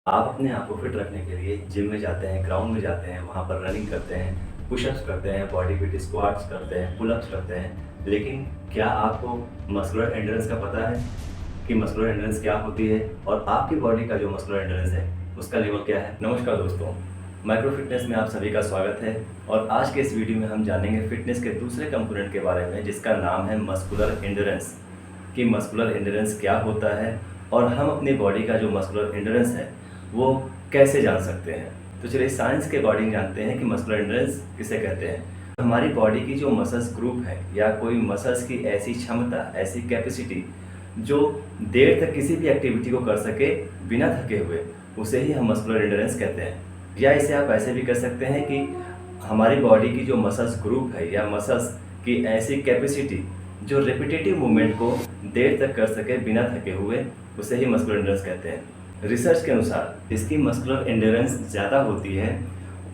आप अपने आप को फिट रखने के लिए जिम में जाते हैं, ग्राउंड में जाते हैं, वहाँ पर रनिंग करते हैं, पुशअप्स करते हैं, बॉडी वेट स्क्वाट्स करते हैं, पुलअप्स करते हैं। लेकिन क्या आपको मस्कुलर एंड्योरेंस का पता है कि मस्कुलर एंड्योरेंस क्या होती है और आपकी बॉडी का जो मस्कुलर एंड्योरेंस है, उसका लेवल क्या है? नमस्कार दोस्तों, माइक्रो फिटनेस में आप सभी का स्वागत है और आज के इस वीडियो में हम जानेंगे फिटनेस के दूसरे कंपोनेंट के बारे में जिसका नाम है मस्कुलर एंड्योरेंस। कि मस्कुलर एंड्योरेंस क्या होता है और हम अपनी बॉडी का जो मस्कुलर एंड्योरेंस है वो कैसे जान सकते हैं। तो चलिए साइंस के अकॉर्डिंग जानते हैं कि मस्कुलर एंड्योरेंस किसे कहते हैं। हमारी बॉडी की जो मसल्स ग्रुप है या कोई मसल्स की ऐसी क्षमता, ऐसी कैपेसिटी जो देर तक किसी भी एक्टिविटी को कर सके बिना थके हुए, उसे ही हम मस्कुलर एंड्योरेंस कहते हैं। या इसे आप ऐसे भी कह सकते हैं कि हमारी बॉडी की जो मसल्स ग्रुप है या मसल्स की ऐसी कैपेसिटी जो रिपीटेटिव मूवमेंट को देर तक कर सके बिना थके हुए, उसे ही मस्कुलर एंड्योरेंस कहते हैं। रिसर्च के अनुसार जिसकी मस्कुलर एंड्योरेंस ज़्यादा होती है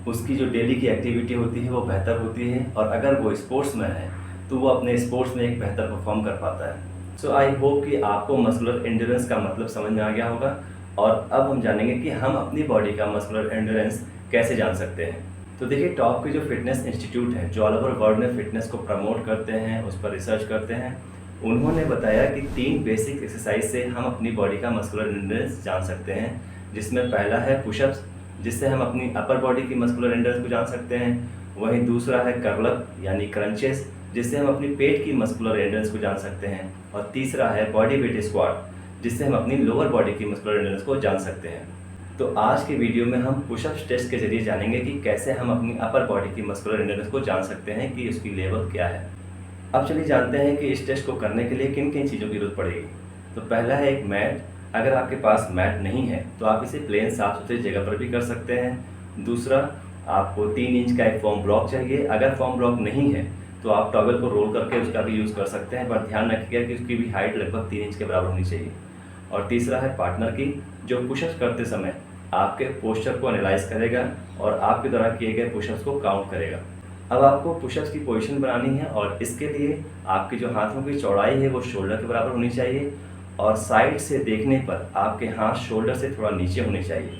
उसकी जो डेली की एक्टिविटी होती है वो बेहतर होती है और अगर वो स्पोर्ट्समैन है तो वो अपने स्पोर्ट्स में एक बेहतर परफॉर्म कर पाता है। सो आई होप कि आपको मस्कुलर एंड्योरेंस का मतलब समझ में आ गया होगा और अब हम जानेंगे कि हम अपनी बॉडी का मस्कुलर एंड्योरेंस कैसे जान सकते हैं। तो देखिए, टॉप के जो फिटनेस इंस्टीट्यूट हैं जो ऑल ओवर वर्ल्ड में फिटनेस को प्रमोट करते हैं, उस पर रिसर्च करते हैं, उन्होंने बताया कि 3 बेसिक एक्सरसाइज से हम अपनी बॉडी का मस्कुलर एंड्योरेंस जान सकते हैं। जिसमें पहला है पुशअप्स, जिससे हम अपनी अपर बॉडी की मस्कुलर एंड्योरेंस को जान सकते हैं। वहीं दूसरा है कर्ल अप यानी क्रंचेस, जिससे हम अपनी पेट की मस्कुलर एंड्योरेंस को जान सकते हैं। और तीसरा है बॉडी वेट स्क्वाट, जिससे हम अपनी लोअर बॉडी की मस्कुलर एंड्योरेंस को जान सकते हैं। तो आज की वीडियो में हम पुशअप्स टेस्ट के जरिए जानेंगे कि कैसे हम अपनी अपर बॉडी की मस्कुलर एंड्योरेंस को जान सकते हैं कि उसकी लेवल क्या है। अब चलिए जानते हैं कि इस टेस्ट को करने के लिए किन किन चीज़ों की जरूरत पड़ेगी। तो पहला है एक मैट। अगर आपके पास मैट नहीं है तो आप इसे प्लेन साफ सुथरी जगह पर भी कर सकते हैं। दूसरा, आपको 3 इंच का एक फोम ब्लॉक चाहिए। अगर फोम ब्लॉक नहीं है तो आप टॉवल को रोल करके उसका भी यूज़ कर सकते हैं, पर ध्यान रखिएगा कि उसकी भी हाइट लगभग 3 इंच के बराबर होनी चाहिए। और तीसरा है पार्टनर की, जो पुशअप्स करते समय आपके पोस्चर को एनालाइज करेगा और आपके द्वारा किए गए पुशअप्स को काउंट करेगा। अब आपको पुशअप्स की पोजीशन बनानी है और इसके लिए आपकी जो हाथों की चौड़ाई है वो शोल्डर के बराबर होनी चाहिए और साइड से देखने पर आपके हाथ शोल्डर से थोड़ा नीचे होने चाहिए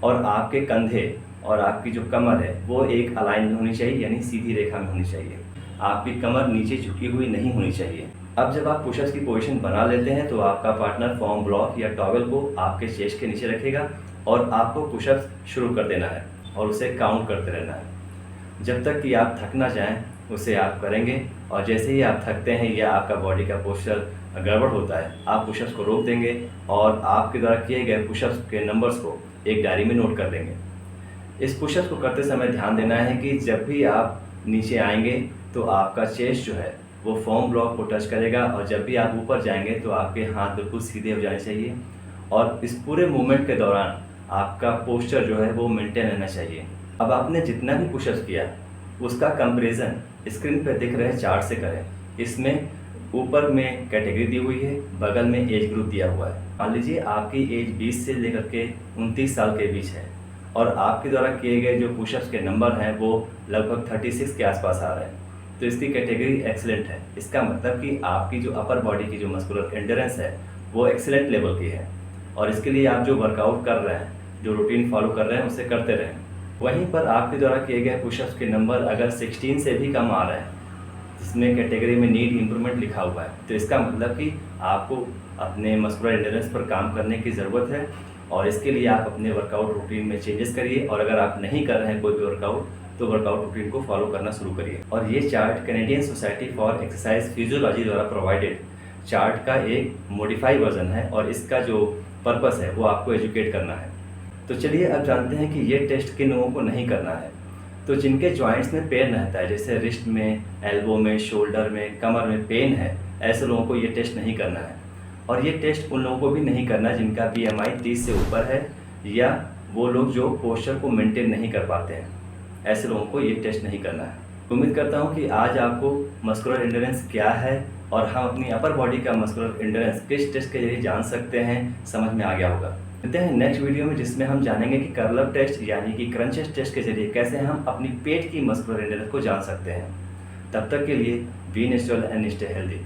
और आपके कंधे और आपकी जो कमर है वो एक अलाइन में होनी चाहिए, यानी सीधी रेखा में होनी चाहिए। आपकी कमर नीचे झुकी हुई नहीं होनी चाहिए। अब जब आप पुशअप्स की पोजीशन बना लेते हैं तो आपका पार्टनर फोम ब्लॉक या टॉवल को आपके चेस्ट के नीचे रखेगा और आपको पुशअप्स शुरू कर देना है और उसे काउंट करते रहना है जब तक कि आप थक ना जाएं। उसे आप करेंगे और जैसे ही आप थकते हैं या आपका बॉडी का पोस्चर गड़बड़ होता है, आप पुशअप्स को रोक देंगे और आपके द्वारा किए गए पुशअप्स के नंबर्स को एक डायरी में नोट कर देंगे। इस पुशअप्स को करते समय ध्यान देना है कि जब भी आप नीचे आएंगे तो आपका चेस्ट जो है वो फोम ब्लॉक को टच करेगा और जब भी आप ऊपर जाएंगे तो आपके हाथ बिल्कुल सीधे हो जाने चाहिए और इस पूरे मूवमेंट के दौरान आपका पोस्चर जो है वो मेंटेन रहना चाहिए। अब आपने जितना भी पुशअप्स किया उसका कंपैरिजन स्क्रीन पर दिख रहे चार्ट से करें। इसमें ऊपर में कैटेगरी दी हुई है, बगल में एज ग्रुप दिया हुआ है। मान लीजिए आपकी एज 20 से लेकर के 29 साल के बीच है और आपके द्वारा किए गए जो पुशअप्स के नंबर हैं वो लगभग 36 के आसपास आ रहे हैं, तो इसकी कैटेगरी एक्सीलेंट है। इसका मतलब कि आपकी जो अपर बॉडी की जो मस्कुलर एंड्योरेंस है वो एक्सीलेंट लेवल की है और इसके लिए आप जो वर्कआउट कर रहे हैं, जो रूटीन फॉलो कर रहे हैं, उसे करते रहें। वहीं पर आपके द्वारा किए गए पुशअप्स के नंबर अगर 16 से भी कम आ रहे हैं, जिसमें कैटेगरी में नीड इम्प्रूवमेंट लिखा हुआ है, तो इसका मतलब कि आपको अपने मस्कुलर एंड्योरेंस पर काम करने की ज़रूरत है और इसके लिए आप अपने वर्कआउट रूटीन में चेंजेस करिए और अगर आप नहीं कर रहे हैं कोई भी वर्कआउट तो वर्कआउट रूटीन को फॉलो करना शुरू करिए। और ये chart Canadian society for exercise physiology द्वारा प्रोवाइडेड चार्ट का एक मॉडिफाई वर्जन है और इसका जो पर्पस है वो आपको एजुकेट करना है। तो चलिए अब जानते हैं कि ये टेस्ट किन लोगों को नहीं करना है। तो जिनके जॉइंट्स में पेन रहता है, जैसे रिस्ट में, एल्बो में, शोल्डर में, कमर में पेन है, ऐसे लोगों को ये टेस्ट नहीं करना है। और ये टेस्ट उन लोगों को भी नहीं करना है जिनका BMI 30 से ऊपर है या वो लोग जो पोस्चर को मेंटेन नहीं कर पाते हैं, ऐसे लोगों को ये टेस्ट नहीं करना है। उम्मीद करता हूँ कि आज आपको मस्कुलर एंड्योरेंस क्या है और हम अपनी अपर बॉडी का मस्कुलर एंड्योरेंस किस टेस्ट के जरिए जान सकते हैं, समझ में आ गया होगा। मिलते हैं नेक्स्ट वीडियो में जिसमें हम जानेंगे कि कर्ल अप टेस्ट यानी कि क्रंचेस टेस्ट के जरिए कैसे हम अपनी पेट की मस्कुलर एंड्योरेंस को जान सकते हैं। तब तक के लिए be natural and stay healthy.